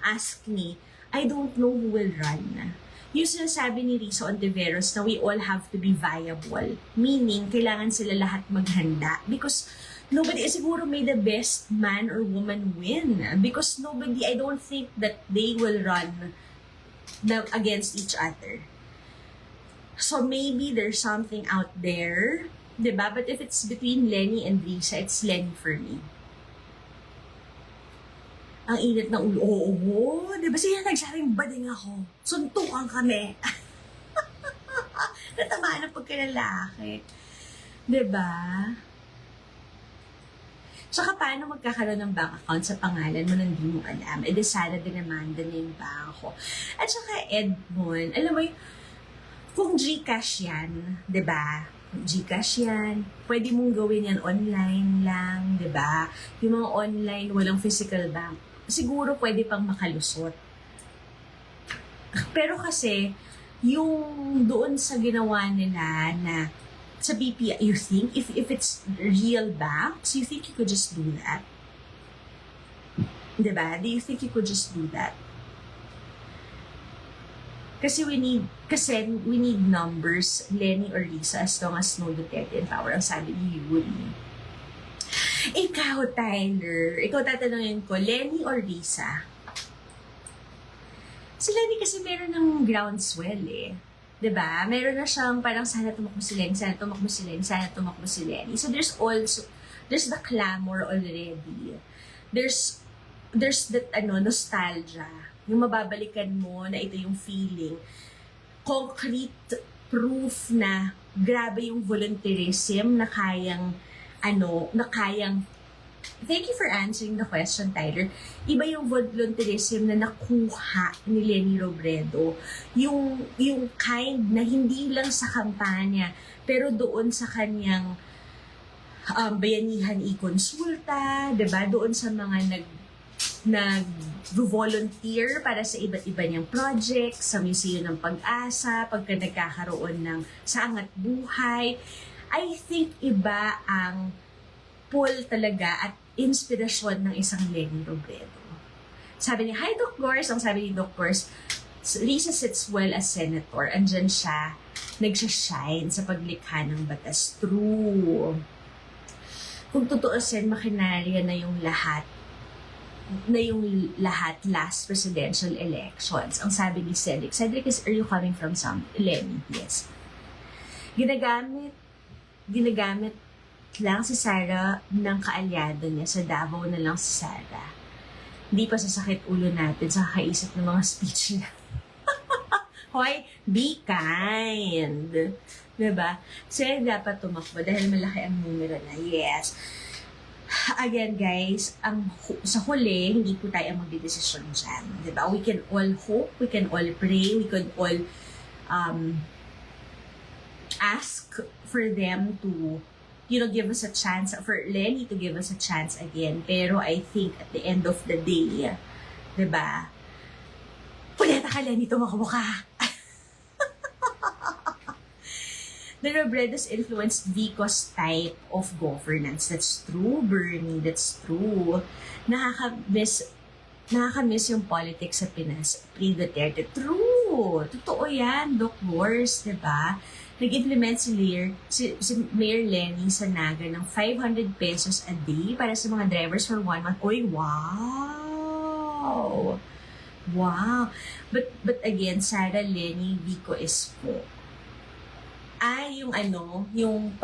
ask me, I don't know who will run. Yung sinasabi ni Risa Ontiveros na we all have to be viable. Meaning, kailangan sila lahat maghanda. Because nobody, siguro may the best man or woman win. Because I don't think that they will run against each other. So maybe there's something out there, diba? But if it's between Lenny and Risa, it's Lenny for me. Ang init ng ulo. Oo, diba? Siya nagsabing bading ako. Suntukan kami. Natamaan ang pagkalalaki. Diba? Saka paano magkakaroon ng bank account sa pangalan mo nang di mo alam? E de sana dinamanda na yung bangko. At saka Edmond, alam mo yung, kung Gcash yan, diba? Gcash yan, pwede mong gawin yan online lang, diba? Yung mga online, walang physical bank, siguro pwede pang makalusot. Pero kasi, yung doon sa ginawa nila na sa BPI, you think, if it's real banks, you think you could just do that? Diba? Do you think you could just do that? Kasi we need numbers, Lenny or Risa, as long as no Duterte in power, ang sabi ni Yuri. Ikaw, Tyler, ikaw tatanungin ko, Lenny or Risa? Si Lenny kasi meron ng groundswell eh. 'Di ba? Meron na siyang parang sana tumakbo si Lenny, sana tumakbo si Lenny, sana tumakbo si Lenny. So there's the clamor already. There's that nostalgia. Yung mababalikan mo na ito yung feeling. Concrete proof na grabe yung volunteerism na kayang thank you for answering the question, Tyler. Iba yung volunteerism na nakuha ni Lenny Robredo. Yung kind na hindi lang sa kampanya, pero doon sa kanyang bayanihan i-konsulta, diba? Doon sa mga nag-volunteer para sa iba't iba niyang project, sa Museo ng Pag-asa, pagka nagkakaroon ng Saangat Buhay. I think iba ang pull talaga at inspirasyon ng isang Lenny Robredo. Sabi niya, hi Doc Gors, ang sabi ni Doc Gors, Risa sits well as senator. Andyan siya, nagsashine sa paglikha ng batas. True. Kung tutuusin, makinarya na yung lahat last presidential elections. Ang sabi ni Cedric, are you coming from Lenny? Yes. Ginagamit lang si Sara ng kaalyado niya. Sa Davao na lang si Sara. Hindi pa sasakit ulo natin sa kakaisip ng mga speech niya. Hoy, be kind. Diba? So, dapat tumakbo dahil malaki ang numero na. Yes. Again, guys, sa huli, hindi po tayo magdidesisyon dyan. Diba? We can all hope, we can all pray, we can all ask for them to, give us a chance, for Lenny to give us a chance again. Pero I think at the end of the day, diba? Puleta ka, Lenny, tumakbo ka. the Robredos influenced Vico's type of governance. That's true, Bernie. That's true. Nakaka-miss yung politics sa Pinas pre-Duterte. True! Totoo yan, Doc Wars, diba? Nag-implement si Mayor Lenny sa Naga ng 500 pesos a day para sa mga drivers for 1 month. Oy, wow! Wow! But again, Sara, Lenny, Vico is po. Yung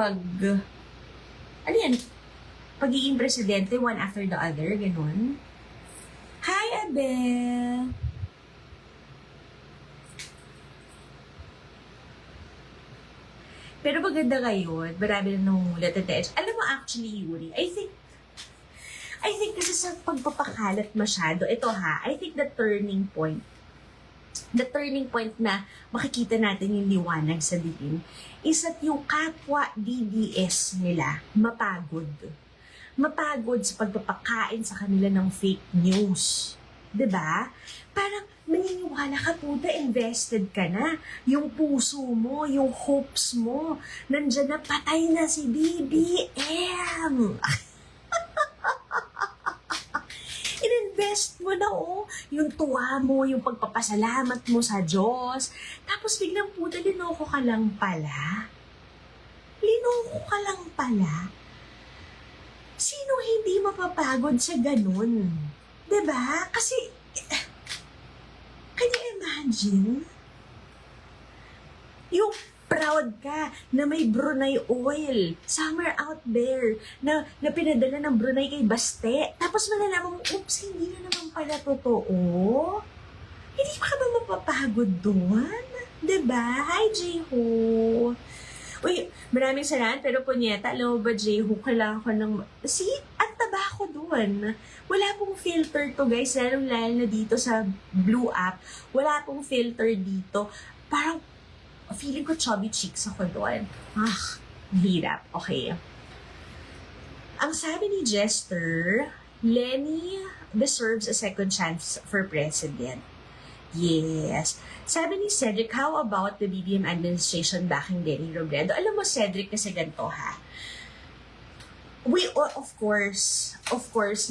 pagiging presidente, one after the other, ganun. Hi, Abel! Pero maganda ngayon, marami na nangungulat at edge. Alam mo actually, Yuri, I think kasi sa pagpapakalat masyado, I think the turning point na makikita natin yung liwanag sa dilim is at yung kapwa DDS nila mapagod sa pagpapakain sa kanila ng fake news. 'Di ba? Parang maniniwala ka, puta, invested ka na. Yung puso mo, yung hopes mo, nandyan na, patay na si BBM. Ininvest mo na, yung tuwa mo, yung pagpapasalamat mo sa Diyos. Tapos biglang, puta, linoko ka lang pala. Sino hindi mapapagod sa ganun? Diba? Kasi, can you imagine? Yung proud ka na may Brunei oil somewhere out there na pinadala ng Brunei kay Baste. Tapos malalaman mo, oops, hindi na naman pala totoo. Hindi pa ka ba mapapagod doon? Diba? Hi, J-Ho! Uy, maraming salamat, pero punyeta, alam mo ba, J-Ho, kailangan ko ng... ang taba ko doon. Wala pong filter to, guys. Lalo na dito sa Blue app. Wala pong filter dito. Parang, feeling ko chubby cheeks ako doon. Hirap. Okay. Ang sabi ni Jester, Lenny deserves a second chance for president. Yes. Sabi ni Cedric, how about the BBM administration backing Lenny Robredo? Alam mo, Cedric, kasi ganito we, of course,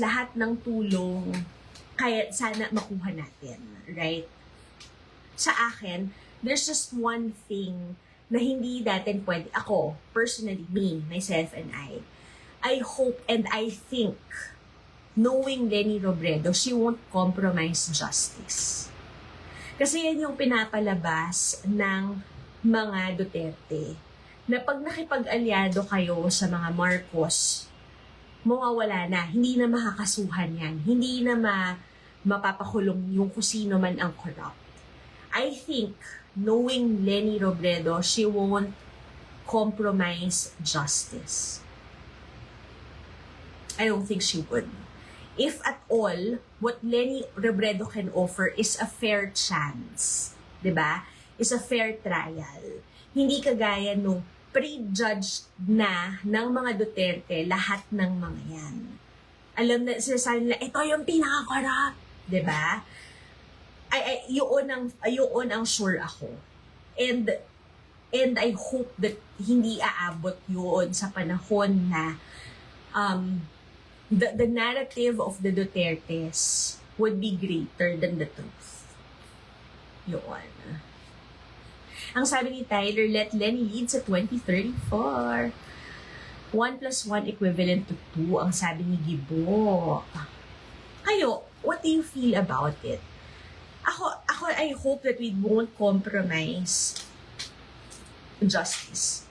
lahat ng tulong kaya sana makuha natin, right? Sa akin, there's just one thing na hindi natin pwede, ako, personally, me, myself, and I hope and I think, knowing Lenny Robredo, she won't compromise justice. Kasi yan yung pinapalabas ng mga Duterte. Na pag nakipag-alyado kayo sa mga Marcos, mawawala na. Hindi na makakasuhan yan. Hindi na mapapakulong yung kusino man ang corrupt. I think, knowing Lenny Robredo, she won't compromise justice. I don't think she would. If at all, what Lenny Robredo can offer is a fair chance. 'Di ba? Is a fair trial. Hindi kagaya nung pre-judged na ng mga Duterte lahat ng mga yan. Alam na, sinasabi nila, ito yung pinaka-corrupt. 'Di ba? Yun ang sure ako. And I hope that hindi aabot yun sa panahon na the narrative of the Dutertes would be greater than the truth. Yun. Ang sabi ni Tyler, let Lenny lead sa 2034. 1 plus 1 equivalent to 2, ang sabi ni Gibo. Kayo, what do you feel about it? Ako, I hope that we won't compromise justice.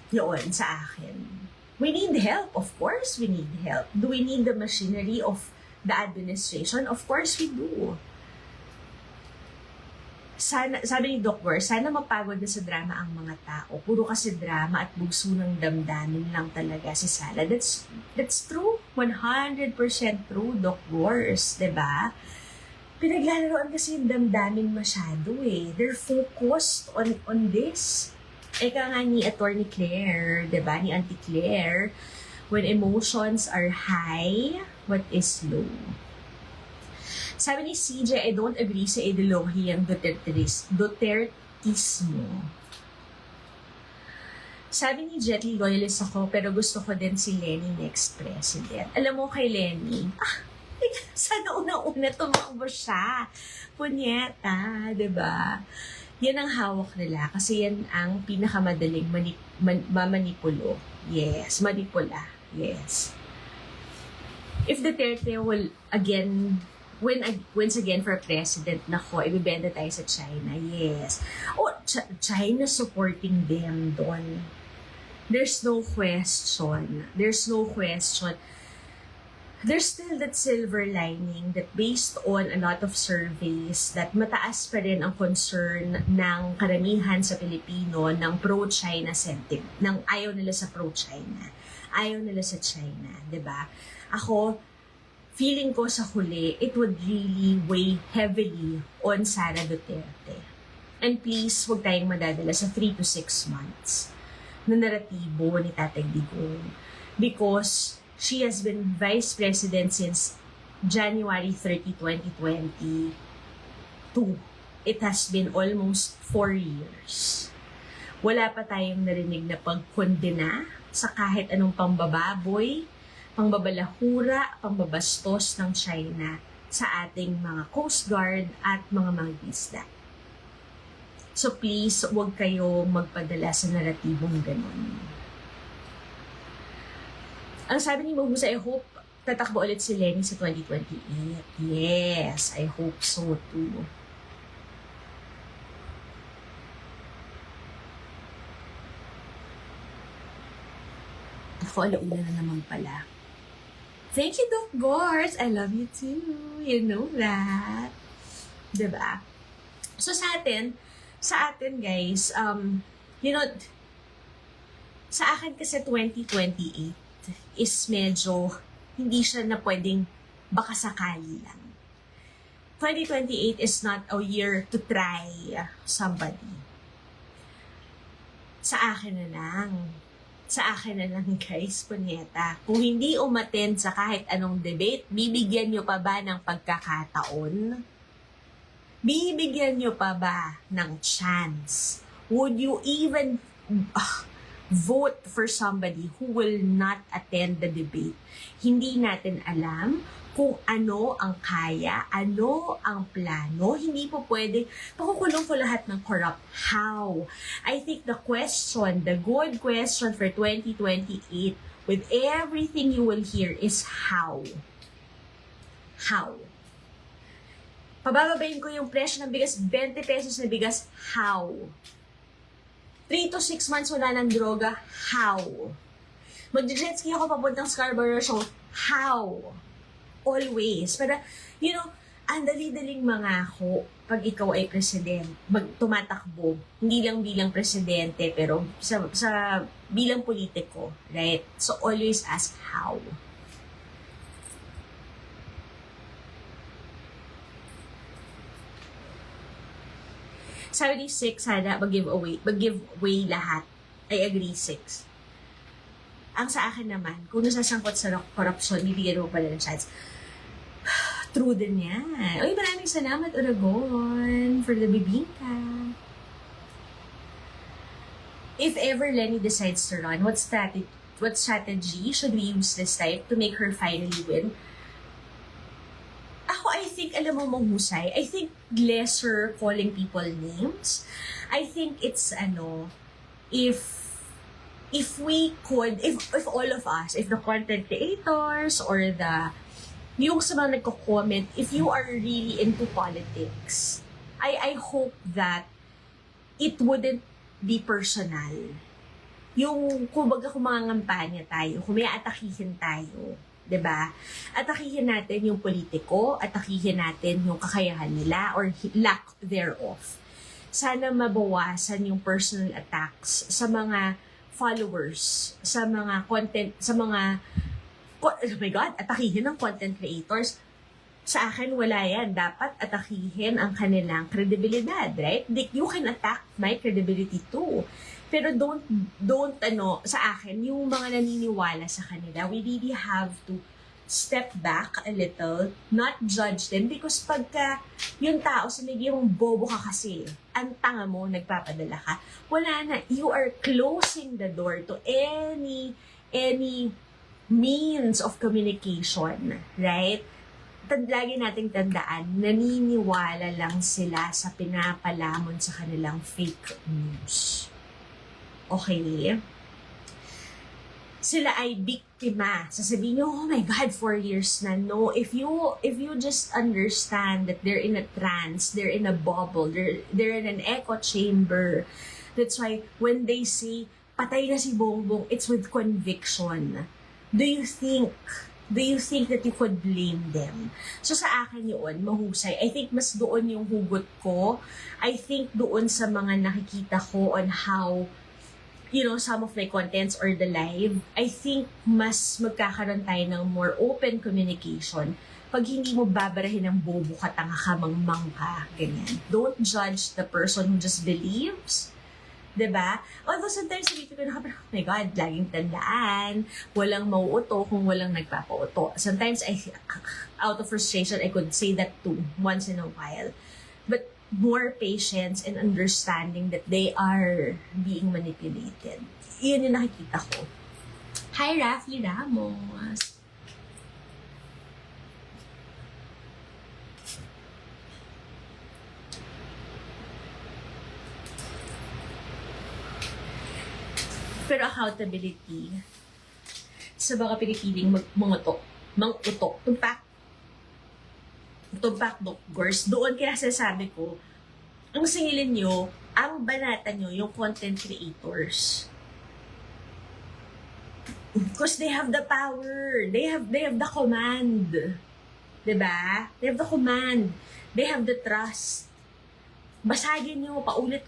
Yun, sa akin. We need help. Of course, we need help. Do we need the machinery of the administration? Of course, we do. Sana, sabi ni Doc Wars, sana mapagod na sa drama ang mga tao. Puro kasi drama at bugso ng damdamin lang talaga si Sala. That's true. 100% true, Doc Wars. Diba? Pinaglalaroan kasi yung damdamin masyado eh. They're focused on this. Eka nga ni Attorney Claire, diba? Ni Auntie Claire, when emotions are high, what is low? Sabi ni CJ, I don't agree sa ideolohiya ng Dutertismo. Sabi ni Jet Li, loyalist ako, pero gusto ko din si Lenny next president. Alam mo kay Lenny, sana unang-una tumakbo siya. Punyeta, diba? Yan ang hawak nila kasi yan ang pinakamadaling mamanipulo. Yes, manipula. Yes. If Duterte will wins again for president, nako, ibibenta tayo sa China. Yes. China supporting them doon. There's no question. There's still that silver lining that based on a lot of surveys that mataas pa rin ang concern ng karamihan sa Pilipino ng pro-China sentiment, ng ayaw nila sa pro-China, ayaw nila sa China, 'di ba? Ako, feeling ko sa huli, it would really weigh heavily on Sara Duterte. And please, huwag tayong madadala sa 3 to 6 months na naratibo ni Tatay Digong. Because she has been Vice President since January 30, 2022. It has been almost 4 years. Wala pa tayong narinig na pagkondena sa kahit anong pambababoy, pangbabalahura, pambabastos ng China sa ating mga Coast Guard at mga mangingisda. So please, huwag kayo magpadala sa naratibong ganun. Ang sabi ni Mahusa, I hope tatakbo ulit si Lenny sa 2028. Yes, I hope so too. Ako, alauna na naman pala. Thank you, Doc Gors. I love you too. You know that. Diba? So sa atin guys, sa akin kasi 2028 is medyo hindi siya na pwedeng baka sakali lang. 2028 is not a year to try somebody. Sa akin na lang guys, punyeta. Kung hindi umattend sa kahit anong debate, bibigyan nyo pa ba ng pagkakataon? Bibigyan nyo pa ba ng chance? Would you even vote for somebody who will not attend the debate? Hindi natin alam kung ano ang kaya, ano ang plano. Hindi po pwede, pakukulong po lahat ng corrupt. How? I think the good question for 2028, with everything you will hear, is how? How? Pabababayin ko yung presyo ng bigas, 20 pesos na bigas, how? 3 to 6 months wala ng droga, how? Mag-jet ski ako papuntang Scarborough Show, how? Always. Pero, ang dali-daling mangako pag ikaw ay tumatakbo, hindi lang bilang presidente, pero sa bilang politiko, right? So, always ask how. Sabi ni 6, sana mag-giveaway lahat. I agree, 6. Ang sa akin naman, kung nasasangkot sa korupsyon, bibigyan mo pala ng chance. True din yan. Uy, maraming salamat, Oragon, for the bibingka. If ever Lenny decides to run, what strategy should we use this time to make her finally win? Ako, I think, alam mo mahusay, I think lesser calling people names. I think it's, if we could, if all of us, if the content creators or yung sa mga nagko-comment, if you are really into politics, I hope that it wouldn't be personal. Yung, kumbaga kung mga ngampanya tayo, kung may atakihin tayo, 'di ba? Atakihin natin yung politiko, atakihin natin yung kakayahan nila or lack thereof. Sana mabawasan yung personal attacks sa mga followers, sa mga content, oh my God, atakihin ng content creators. Sa akin, wala yan. Dapat atakihin ang kanilang kredibilidad, right? You can attack my credibility too. Pero sa akin, yung mga naniniwala sa kanila, we really have to step back a little, not judge them, because pagka yung tao sinabi mong bobo ka kasi, ang tanga mo, nagpapadala ka, wala na, you are closing the door to any means of communication, right? Lagi nating tandaan, naniniwala lang sila sa pinapalamon sa kanilang fake news. Okay? Sila ay biktima. Sasabihin nyo, oh my God, 4 years na. No, if you just understand that they're in a trance, they're in a bubble, they're in an echo chamber. That's why when they say, patay na si Bongbong, it's with conviction. Do you think that you could blame them? So sa akin yun, mahusay. I think mas doon yung hugot ko. I think doon sa mga nakikita ko on how, some of my contents or the live, I think mas magkakaroon tayo ng more open communication pag hindi mo babarahin ng bobo ka, tanga ka, mangmang ka, ganyan. Don't judge the person who just believes. Diba? Although sometimes sabihin ko na, oh my God, laging tandaan, walang mauuto kung walang nagpapauto. Sometimes, out of frustration, I could say that too, once in a while. But more patience and understanding that they are being manipulated. Iyan yung nakikita ko. Hi, Rafi Ramos! Pero accountability sa mga pinipiling mangutok, tumpak doggers, doon kaya sasabi ko, ang singilin nyo, ang banata nyo, yung content creators. Because they have the power. They have the command. Diba? They have the command. They have the trust. Basagin nyo paulit